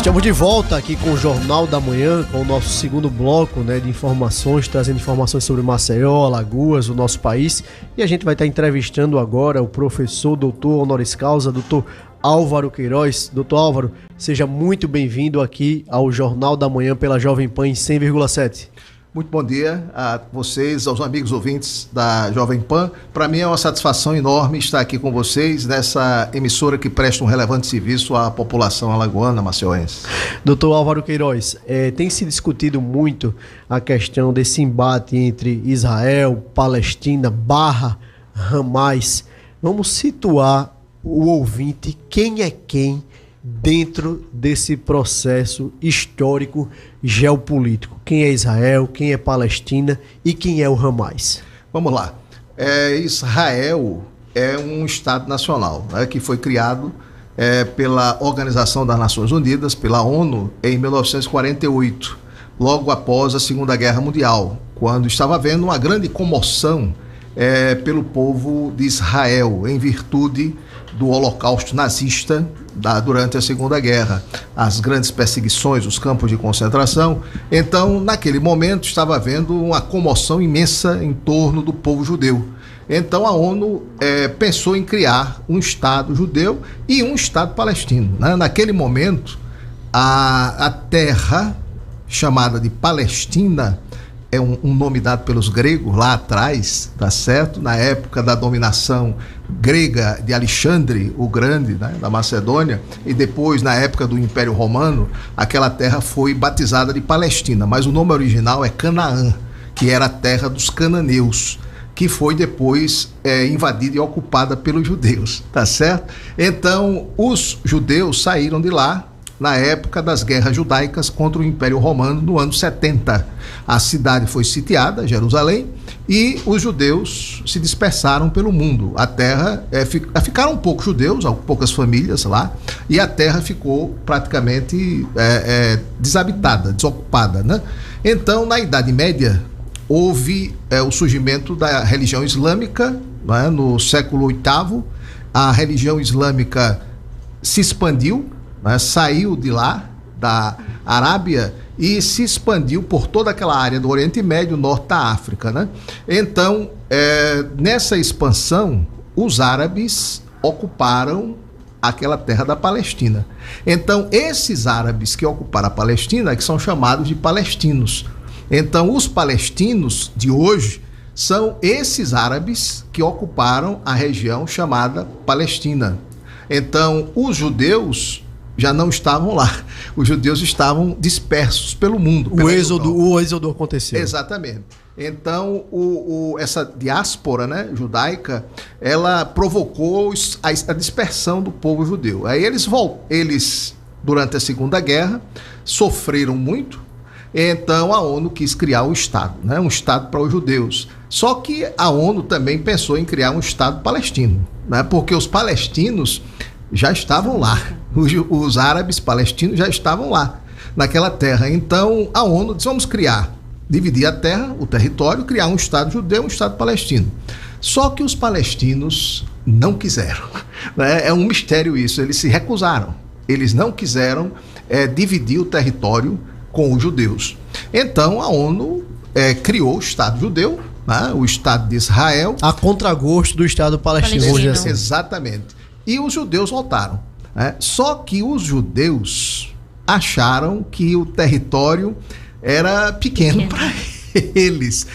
Estamos de volta aqui com o Jornal da Manhã, com o nosso segundo bloco, de informações, trazendo informações sobre Maceió, Alagoas, o nosso país. E a gente vai estar entrevistando agora o professor, doutor honoris causa, doutor Álvaro Queiroz. Doutor Álvaro, seja muito bem-vindo aqui ao Jornal da Manhã pela Jovem Pan em 100,7. Muito bom dia a vocês, aos amigos ouvintes da Jovem Pan. Para mim é uma satisfação enorme estar aqui com vocês nessa emissora que presta um relevante serviço à população alagoana, maceiense. Doutor Álvaro Queiroz, tem se discutido muito a questão desse embate entre Israel, Palestina, Hamas. Vamos situar o ouvinte, quem é quem dentro desse processo histórico geopolítico. Quem é Israel, quem é Palestina e quem é o Hamas? Vamos lá. Israel é um Estado nacional, que foi criado pela Organização das Nações Unidas, pela ONU, em 1948, logo após a Segunda Guerra Mundial, quando estava havendo uma grande comoção pelo povo de Israel, em virtude do Holocausto nazista durante a Segunda Guerra, as grandes perseguições, os campos de concentração. Então, naquele momento, estava havendo uma comoção imensa em torno do povo judeu. Então, a ONU pensou em criar um Estado judeu e um Estado palestino. Naquele momento, a terra chamada de Palestina é um nome dado pelos gregos lá atrás, tá certo? Na época da dominação grega de Alexandre o Grande, da Macedônia, e depois, na época do Império Romano, aquela terra foi batizada de Palestina, mas o nome original é Canaã, que era a terra dos cananeus, que foi depois invadida e ocupada pelos judeus, tá certo? Então, os judeus saíram de lá na época das guerras judaicas contra o Império Romano, no ano 70. A cidade foi sitiada, Jerusalém, e os judeus se dispersaram pelo mundo. A terra, ficaram poucos judeus, poucas famílias lá, e a terra ficou praticamente desabitada, desocupada, Então, na Idade Média, houve o surgimento da religião islâmica, no século VIII. A religião islâmica se expandiu, saiu de lá, da Arábia, e se expandiu por toda aquela área do Oriente Médio, norte da África. Então, nessa expansão, os árabes ocuparam aquela terra da Palestina. Então, esses árabes que ocuparam a Palestina, que são chamados de palestinos. Então, os palestinos de hoje são esses árabes que ocuparam a região chamada Palestina. Então, os judeus já não estavam lá. Os judeus estavam dispersos pelo mundo. O êxodo aconteceu. Exatamente. Então, essa diáspora judaica, ela provocou a dispersão do povo judeu. Aí eles, durante a Segunda Guerra, sofreram muito. Então, a ONU quis criar um Estado, um Estado para os judeus. Só que a ONU também pensou em criar um Estado palestino, porque os palestinos já estavam lá. Os árabes palestinos já estavam lá, naquela terra. Então, a ONU disse, vamos dividir a terra, o território, criar um Estado judeu, um Estado palestino. Só que os palestinos não quiseram. É um mistério isso, eles se recusaram. Eles não quiseram dividir o território com os judeus. Então, a ONU criou o Estado judeu, o Estado de Israel. A contragosto do Estado palestino. Exatamente. E os judeus voltaram. Só que os judeus acharam que o território era pequeno para eles,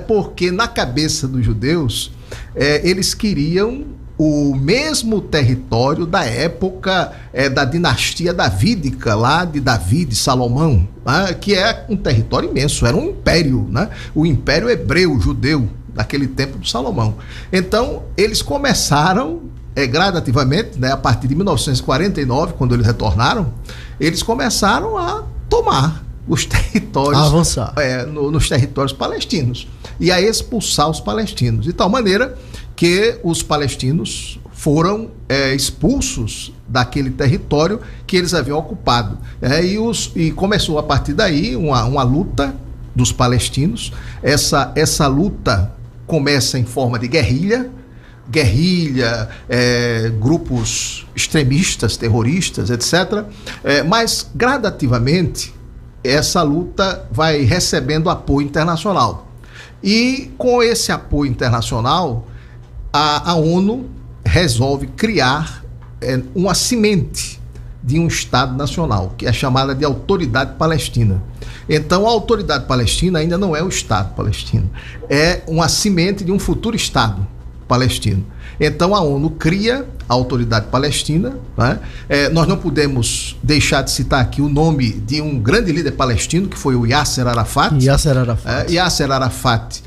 porque na cabeça dos judeus eles queriam o mesmo território da época da dinastia davídica, lá de Davi, de Salomão, que é um território imenso, era um império, o império hebreu, judeu, daquele tempo de Salomão. Então eles começaram gradativamente, a partir de 1949, quando eles retornaram, eles começaram a tomar os territórios, a avançar nos territórios palestinos e a expulsar os palestinos, de tal maneira que os palestinos foram expulsos daquele território que eles haviam ocupado. E começou a partir daí uma luta dos palestinos. Essa luta começa em forma de guerrilha, guerrilha, grupos extremistas, terroristas, etc. Mas, gradativamente, essa luta vai recebendo apoio internacional. E, com esse apoio internacional, a ONU resolve criar uma semente de um Estado nacional, que é chamada de Autoridade Palestina. Então, a Autoridade Palestina ainda não é o Estado palestino, é uma semente de um futuro Estado palestino. Então, a ONU cria a Autoridade Palestina, né? Nós não podemos deixar de citar aqui o nome de um grande líder palestino, que foi o Yasser Arafat. Yasser Arafat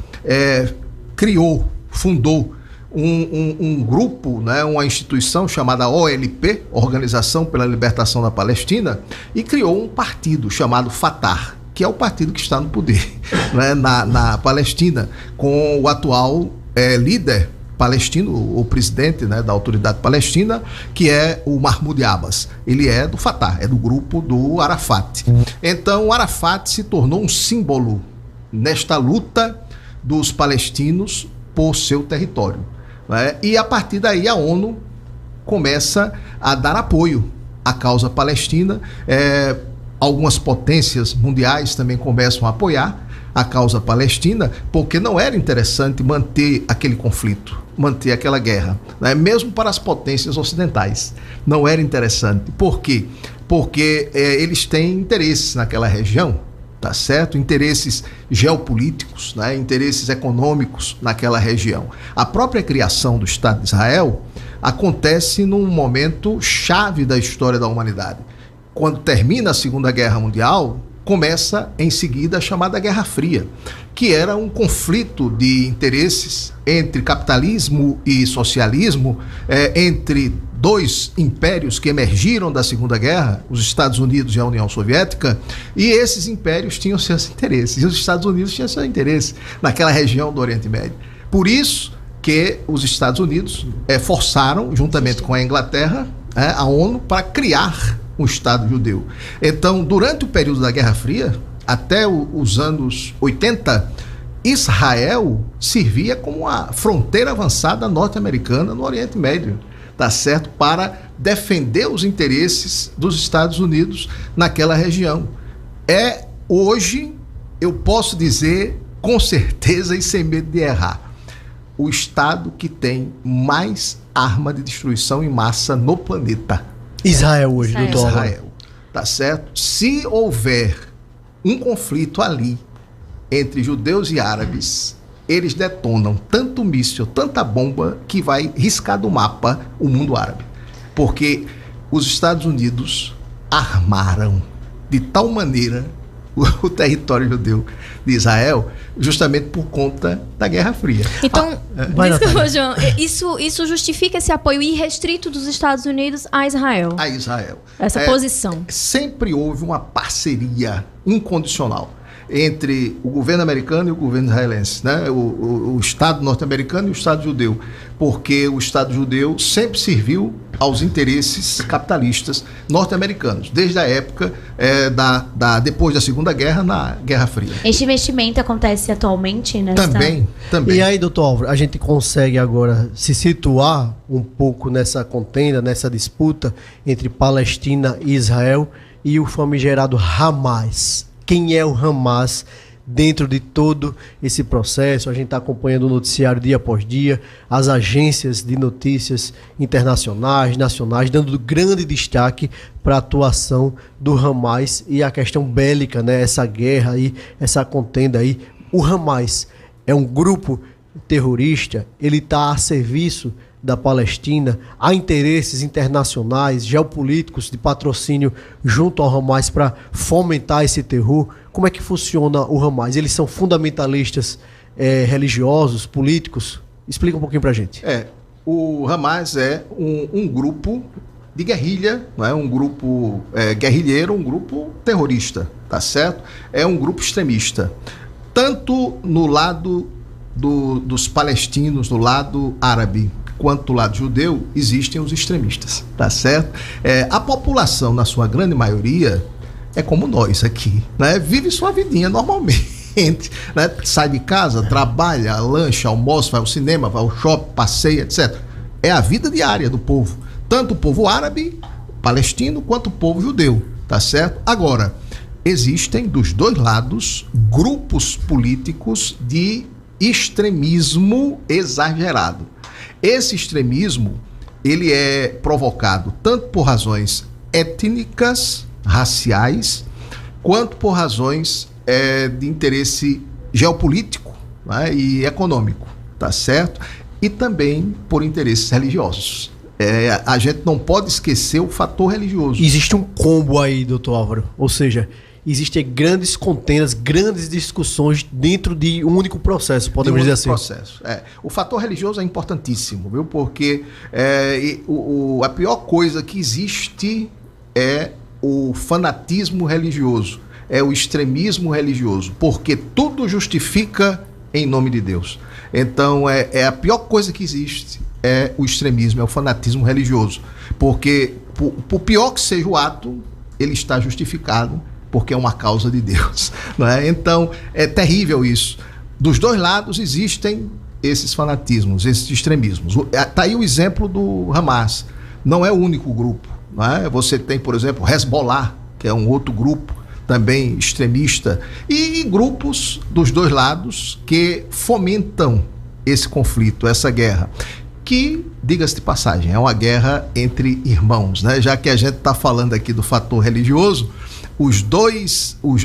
fundou um grupo, né, uma instituição chamada OLP, Organização pela Libertação da Palestina, e criou um partido chamado Fatah, que é o partido que está no poder, né, na Palestina, com o atual líder palestino, o presidente, né, da Autoridade Palestina, que é o Mahmoud Abbas. Ele é do Fatah, é do grupo do Arafat. Então, o Arafat se tornou um símbolo nesta luta dos palestinos por seu território, né? E a partir daí a ONU começa a dar apoio à causa palestina. Algumas potências mundiais também começam a apoiar a causa palestina, porque não era interessante manter aquele conflito, manter aquela guerra, né? Mesmo para as potências ocidentais não era interessante. Por quê? Porque eles têm interesses naquela região, tá certo? Interesses geopolíticos, né? Interesses econômicos naquela região. A própria criação do Estado de Israel acontece num momento chave da história da humanidade. Quando termina a Segunda Guerra Mundial, começa em seguida a chamada Guerra Fria, que era um conflito de interesses entre capitalismo e socialismo, entre dois impérios que emergiram da Segunda Guerra, os Estados Unidos e a União Soviética, e esses impérios tinham seus interesses, e os Estados Unidos tinham seu interesse naquela região do Oriente Médio. Por isso que os Estados Unidos forçaram, juntamente com a Inglaterra, a ONU, para criar um Estado judeu. Então, durante o período da Guerra Fria, até os anos 80, Israel servia como uma fronteira avançada norte-americana no Oriente Médio, tá certo? Para defender os interesses dos Estados Unidos naquela região. Hoje, eu posso dizer com certeza e sem medo de errar, o Estado que tem mais arma de destruição em massa no planeta. Israel hoje, doutor. Israel, tá certo? Se houver um conflito ali entre judeus e árabes, eles detonam tanto míssil, tanta bomba, que vai riscar do mapa o mundo árabe. Porque os Estados Unidos armaram de tal maneira o território judeu de Israel, justamente por conta da Guerra Fria. Então, desculpa, João, isso justifica esse apoio irrestrito dos Estados Unidos a Israel? A Israel. Essa posição. Sempre houve uma parceria incondicional entre o governo americano e o governo israelense, né? O Estado norte-americano e o Estado judeu, porque o Estado judeu sempre serviu aos interesses capitalistas norte-americanos, desde a época depois da Segunda Guerra, na Guerra Fria. Este investimento acontece atualmente nessa... Também. E aí, doutor Álvaro, a gente consegue agora se situar um pouco nessa contenda, nessa disputa entre Palestina e Israel e o famigerado Hamas. Quem é o Hamas dentro de todo esse processo? A gente está acompanhando o noticiário dia após dia, as agências de notícias internacionais, nacionais, dando grande destaque para a atuação do Hamas e a questão bélica, né? Essa guerra aí, essa contenda aí. O Hamas é um grupo terrorista, ele está a serviço da Palestina, há interesses internacionais, geopolíticos de patrocínio junto ao Hamas para fomentar esse terror. Como é que funciona o Hamas? Eles são fundamentalistas religiosos, políticos? Explica um pouquinho para a gente. O Hamas é um grupo de guerrilha, não é? Um grupo guerrilheiro, um grupo terrorista, tá certo? É um grupo extremista. Tanto no lado dos palestinos, no lado árabe, quanto do lado judeu, existem os extremistas, tá certo? A população, na sua grande maioria, é como nós aqui, né? Vive sua vidinha normalmente. ambiente, né? Sai de casa, trabalha, lancha, almoça, vai ao cinema, vai ao shopping, passeia, etc. É a vida diária do povo, tanto o povo árabe, palestino, quanto o povo judeu, tá certo? Agora, existem dos dois lados grupos políticos de extremismo exagerado. Esse extremismo, ele é provocado tanto por razões étnicas, raciais, quanto por razões de interesse geopolítico, né, e econômico, tá certo? E também por interesses religiosos. A gente não pode esquecer o fator religioso. Existe um combo aí, doutor Álvaro, ou seja, existem grandes contendas, grandes discussões dentro de um único processo, podemos dizer assim. Processo. O fator religioso é importantíssimo, viu? Porque a pior coisa que existe é o fanatismo religioso, é o extremismo religioso, porque tudo justifica em nome de Deus. Então, a pior coisa que existe é o extremismo, é o fanatismo religioso, porque por pior que seja o ato, ele está justificado, porque é uma causa de Deus, não é? Então, é terrível isso. Dos dois lados existem esses fanatismos, esses extremismos. Está aí o exemplo do Hamas. Não é o único grupo, não é? Você tem, por exemplo, Hezbollah, que é um outro grupo também extremista, e grupos dos dois lados que fomentam esse conflito, essa guerra, que, diga-se de passagem, é uma guerra entre irmãos, né? Já que a gente está falando aqui do fator religioso,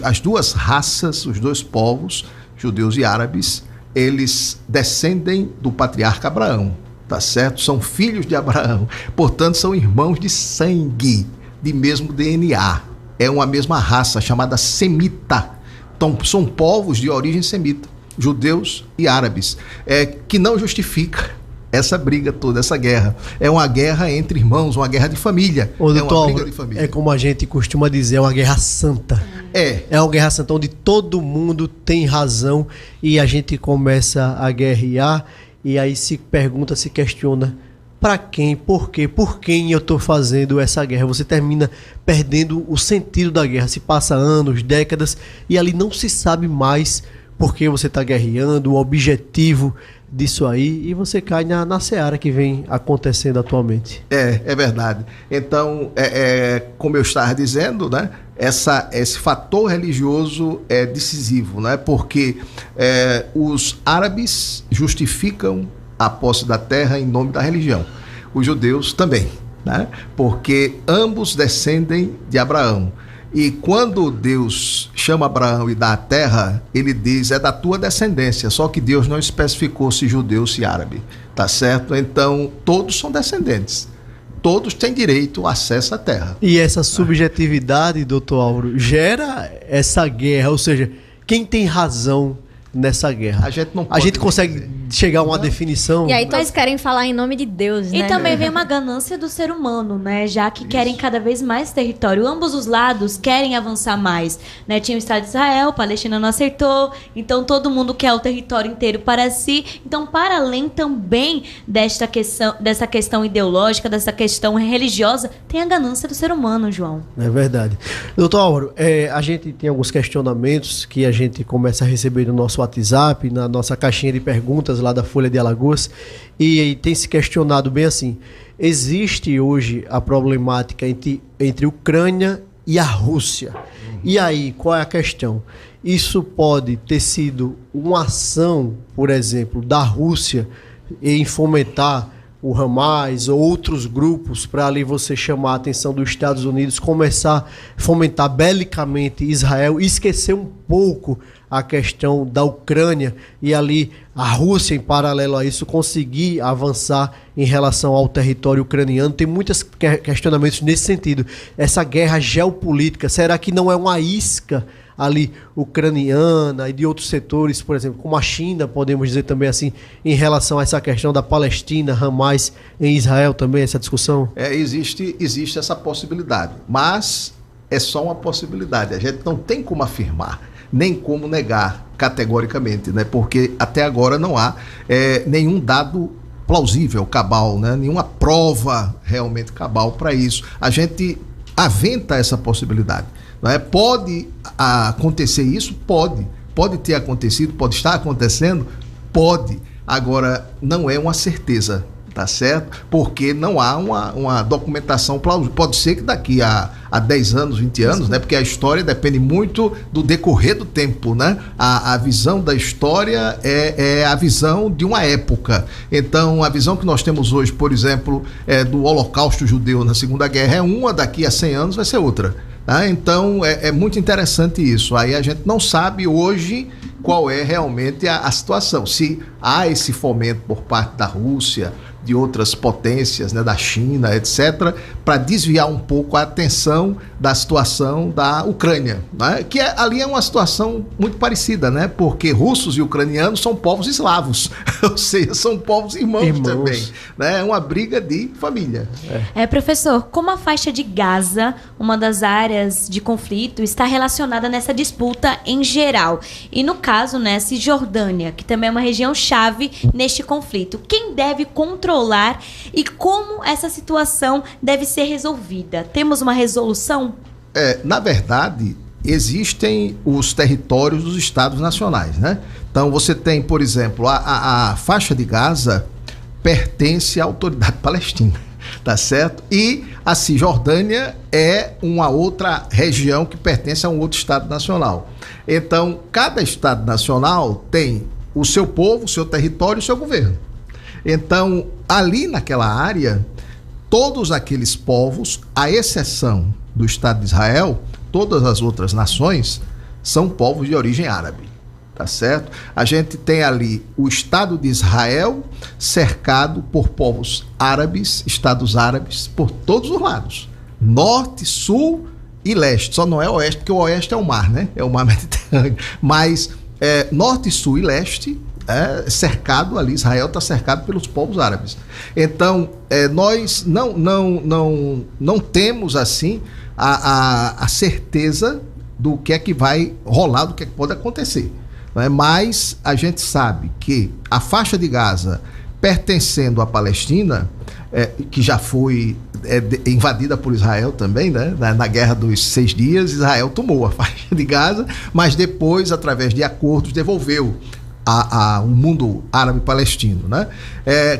as duas raças, os dois povos, judeus e árabes, eles descendem do patriarca Abraão, tá certo? São filhos de Abraão, portanto são irmãos de sangue, de mesmo DNA. É uma mesma raça chamada semita. Então são povos de origem semita, judeus e árabes, que não justifica essa briga toda, essa guerra. É uma guerra entre irmãos, uma guerra de família. Doutor, uma briga de família. É como a gente costuma dizer, é uma guerra santa. É uma guerra santa onde todo mundo tem razão e a gente começa a guerrear e aí se pergunta, se questiona para quem, por quê, por quem eu estou fazendo essa guerra. Você termina perdendo o sentido da guerra. Se passa anos, décadas e ali não se sabe mais por que você está guerreando, o objetivo disso aí, e você cai na seara que vem acontecendo atualmente. É verdade. Então, como eu estava dizendo, né, esse fator religioso é decisivo, né, porque os árabes justificam a posse da terra em nome da religião. Os judeus também, né, porque ambos descendem de Abraão. E quando Deus chama Abraão e dá a terra, ele diz, é da tua descendência, só que Deus não especificou se judeu ou se árabe, tá certo? Então, todos são descendentes, todos têm direito ao acesso à terra. E essa subjetividade, doutor Álvaro, gera essa guerra, ou seja, quem tem razão nessa guerra? A gente consegue chegar a uma definição. E aí todos querem falar em nome de Deus, né? E também vem uma ganância do ser humano, né? Já que querem cada vez mais território. Ambos os lados querem avançar mais, né? Tinha o Estado de Israel, a Palestina não acertou, então todo mundo quer o território inteiro para si. Então, para além também dessa questão ideológica, dessa questão religiosa, tem a ganância do ser humano, João. É verdade. Doutor Álvaro, a gente tem alguns questionamentos que a gente começa a receber no nosso WhatsApp, na nossa caixinha de perguntas lá da Folha de Alagoas, e tem se questionado bem assim, existe hoje a problemática entre Ucrânia e a Rússia. E aí, qual é a questão? Isso pode ter sido uma ação, por exemplo, da Rússia em fomentar o Hamas ou outros grupos para ali você chamar a atenção dos Estados Unidos, começar a fomentar belicamente Israel e esquecer um pouco a questão da Ucrânia e ali a Rússia, em paralelo a isso, conseguir avançar em relação ao território ucraniano. Tem muitos questionamentos nesse sentido. Essa guerra geopolítica, será que não é uma isca ali ucraniana e de outros setores, por exemplo, como a China, podemos dizer também assim, em relação a essa questão da Palestina, Hamas em Israel também, essa discussão? Existe essa possibilidade, mas é só uma possibilidade. A gente não tem como afirmar, nem como negar categoricamente, né? Porque até agora não há nenhum dado plausível, cabal, né? Nenhuma prova realmente cabal para isso. A gente aventa essa possibilidade. Não é? Pode acontecer isso? Pode. Pode ter acontecido, pode estar acontecendo? Pode. Agora, não é uma certeza, tá certo? Porque não há uma documentação plausível. Pode ser que daqui a 10 anos, 20 anos, né? Porque a história depende muito do decorrer do tempo, né? A visão da história é a visão de uma época. Então, a visão que nós temos hoje, por exemplo, do Holocausto Judeu na Segunda Guerra é uma, daqui a 100 anos vai ser outra. Tá? Então, é muito interessante isso. Aí a gente não sabe hoje qual é realmente a situação. Se há esse fomento por parte da Rússia, de outras potências, né, da China, etc., para desviar um pouco a atenção da situação da Ucrânia, né? Que ali é uma situação muito parecida, né? Porque russos e ucranianos são povos eslavos, ou seja, são povos irmãos também, né? É uma briga de família. Professor, como a faixa de Gaza, uma das áreas de conflito, está relacionada nessa disputa em geral? E no caso, né, Cisjordânia, que também é uma região chave neste conflito. Quem deve controlar e como essa situação deve ser resolvida? Temos uma resolução? Na verdade, existem os territórios dos estados nacionais, né? Então, você tem, por exemplo, a faixa de Gaza pertence à autoridade palestina, tá certo? E a Cisjordânia é uma outra região que pertence a um outro estado nacional. Então, cada estado nacional tem o seu povo, o seu território e o seu governo. Então, ali naquela área, todos aqueles povos, à exceção do Estado de Israel, todas as outras nações são povos de origem árabe, tá certo? A gente tem ali o Estado de Israel cercado por povos árabes, estados árabes, por todos os lados, norte, sul e leste. Só não é oeste, porque o oeste é o mar, né? É o mar Mediterrâneo. Mas norte, sul e leste, cercado ali, Israel está cercado pelos povos árabes. Então, nós não temos assim a certeza do que é que vai rolar, do que é que pode acontecer. Não é? Mas a gente sabe que a faixa de Gaza, pertencendo à Palestina, que já foi invadida por Israel também, né? Na Guerra dos 6 Dias, Israel tomou a faixa de Gaza, mas depois, através de acordos, devolveu ao mundo árabe palestino, né?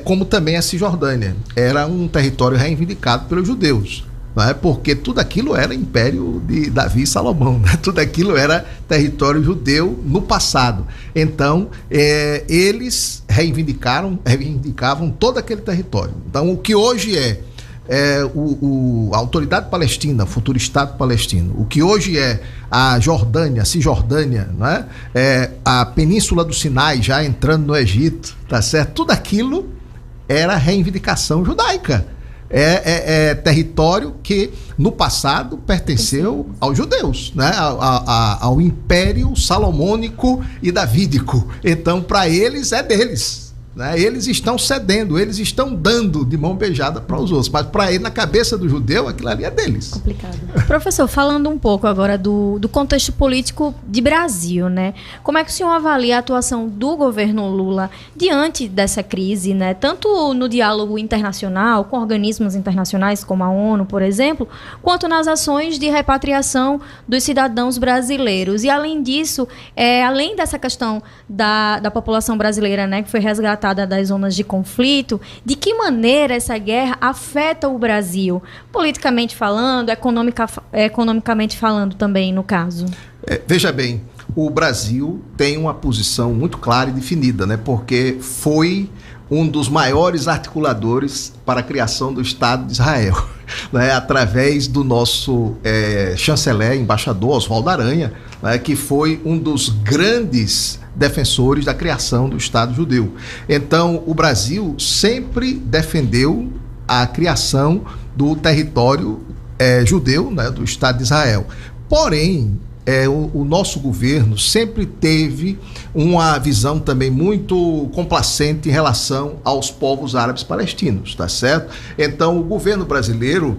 Como também a Cisjordânia era um território reivindicado pelos judeus, né? Porque tudo aquilo era império de Davi e Salomão, né? Tudo aquilo era território judeu no passado. Então, eles reivindicavam todo aquele território. Então, o que hoje a autoridade palestina, futuro Estado palestino, o que hoje é a Jordânia, a Cisjordânia, né? A Península do Sinai já entrando no Egito, tá certo? Tudo aquilo era reivindicação judaica. Território que no passado pertenceu aos judeus, né? Ao Império Salomônico e Davídico. Então, para eles é deles. Né? Eles estão cedendo, eles estão dando de mão beijada para os outros, mas para ele, na cabeça do judeu, aquilo ali é deles. Complicado. Professor, falando um pouco agora do contexto político de Brasil, né? Como é que o senhor avalia a atuação do governo Lula diante dessa crise, né? Tanto no diálogo internacional, com organismos internacionais como a ONU, por exemplo, quanto nas ações de repatriação dos cidadãos brasileiros. E além disso, além dessa questão da população brasileira, né, que foi resgatada das zonas de conflito, de que maneira essa guerra afeta o Brasil, politicamente falando, economicamente falando também, no caso? Veja bem, o Brasil tem uma posição muito clara e definida, né? Porque foi um dos maiores articuladores para a criação do Estado de Israel, né? Através do nosso chanceler, embaixador Oswaldo Aranha, né? Que foi um dos grandes defensores da criação do Estado judeu. Então, o Brasil sempre defendeu a criação do território judeu, né? Do Estado de Israel. Porém, o nosso governo sempre teve uma visão também muito complacente em relação aos povos árabes palestinos, tá certo? Então, o governo brasileiro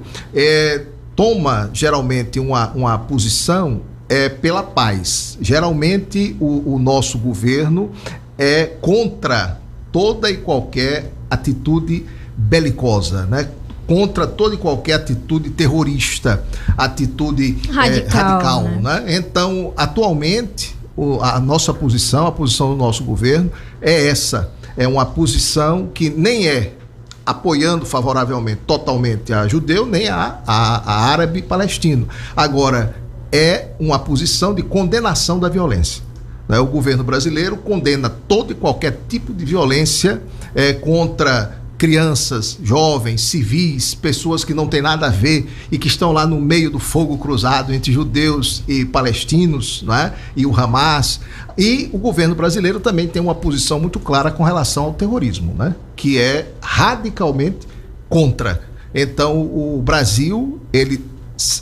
toma geralmente uma posição pela paz. Geralmente, o nosso governo é contra toda e qualquer atitude belicosa, né? Contra toda e qualquer atitude terrorista, atitude radical, né? Então, atualmente, a nossa posição, a posição do nosso governo é essa. É uma posição que nem é apoiando favoravelmente totalmente a judeu, nem a árabe palestino. Agora, é uma posição de condenação da violência. O governo brasileiro condena todo e qualquer tipo de violência contra crianças, jovens, civis, pessoas que não têm nada a ver e que estão lá no meio do fogo cruzado entre judeus e palestinos, não é? E o Hamas. E o governo brasileiro também tem uma posição muito clara com relação ao terrorismo, né? Que é radicalmente contra. Então, o Brasil, ele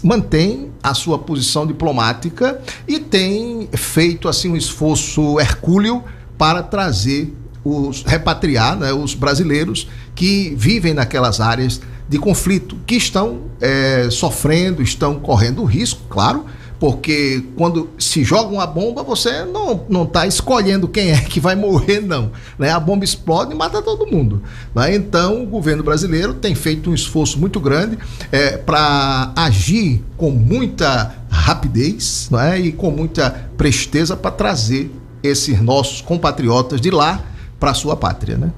mantém a sua posição diplomática e tem feito assim um esforço hercúleo para repatriar, né, os brasileiros que vivem naquelas áreas de conflito, que estão sofrendo, estão correndo risco, claro, porque quando se joga uma bomba, você não está escolhendo quem é que vai morrer, não. Né? A bomba explode e mata todo mundo. Né? Então, o governo brasileiro tem feito um esforço muito grande para agir com muita rapidez, né? E com muita presteza para trazer esses nossos compatriotas de lá para a sua pátria, né?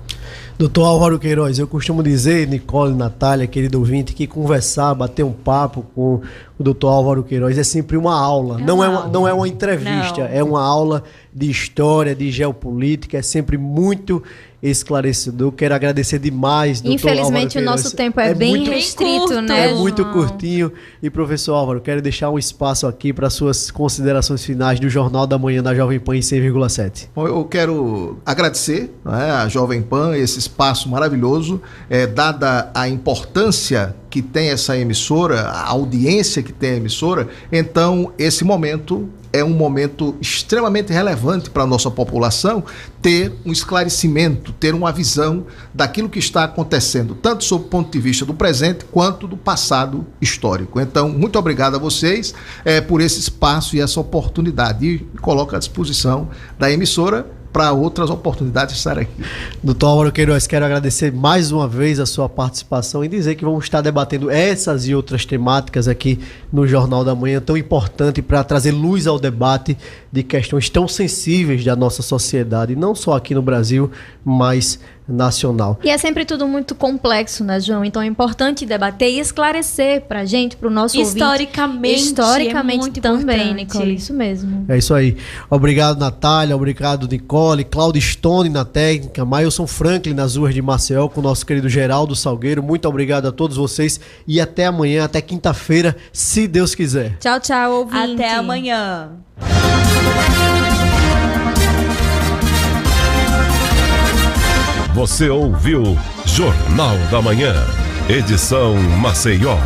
Doutor Álvaro Queiroz, eu costumo dizer, Nicole, Natália, querido ouvinte, que conversar, bater um papo com o doutor Álvaro Queiroz é sempre uma aula. Não é uma entrevista, é uma aula de história, de geopolítica, é sempre muito esclarecedor. Quero agradecer demais, doutor Infelizmente, Álvaro o nosso tempo é bem muito restrito, curto, né, É muito João? curtinho. E, professor Álvaro, quero deixar um espaço aqui para suas considerações finais do Jornal da Manhã da Jovem Pan em 100,7. Bom, eu quero agradecer, né, a Jovem Pan, esse espaço maravilhoso, dada a importância que tem essa emissora, a audiência que tem a emissora. Então, esse momento é um momento extremamente relevante para a nossa população ter um esclarecimento, ter uma visão daquilo que está acontecendo, tanto sob o ponto de vista do presente quanto do passado histórico. Então, muito obrigado a vocês por esse espaço e essa oportunidade. E coloco à disposição da emissora para outras oportunidades de estar aqui. Doutor Álvaro Queiroz, quero agradecer mais uma vez a sua participação e dizer que vamos estar debatendo essas e outras temáticas aqui no Jornal da Manhã, tão importante para trazer luz ao debate de questões tão sensíveis da nossa sociedade, não só aqui no Brasil, mas nacional. E é sempre tudo muito complexo, né, João? Então é importante debater e esclarecer pra gente, pro nosso Historicamente, Historicamente é muito também, importante. Nicole, isso mesmo. É isso aí. Obrigado, Natália. Obrigado, Nicole. Claudio Stone na técnica. Mailson Franklin nas ruas de Maceió com o nosso querido Geraldo Salgueiro. Muito obrigado a todos vocês e até amanhã, até quinta-feira, se Deus quiser. Tchau, tchau, ouvinte. Até amanhã. Você ouviu Jornal da Manhã, edição Maceió.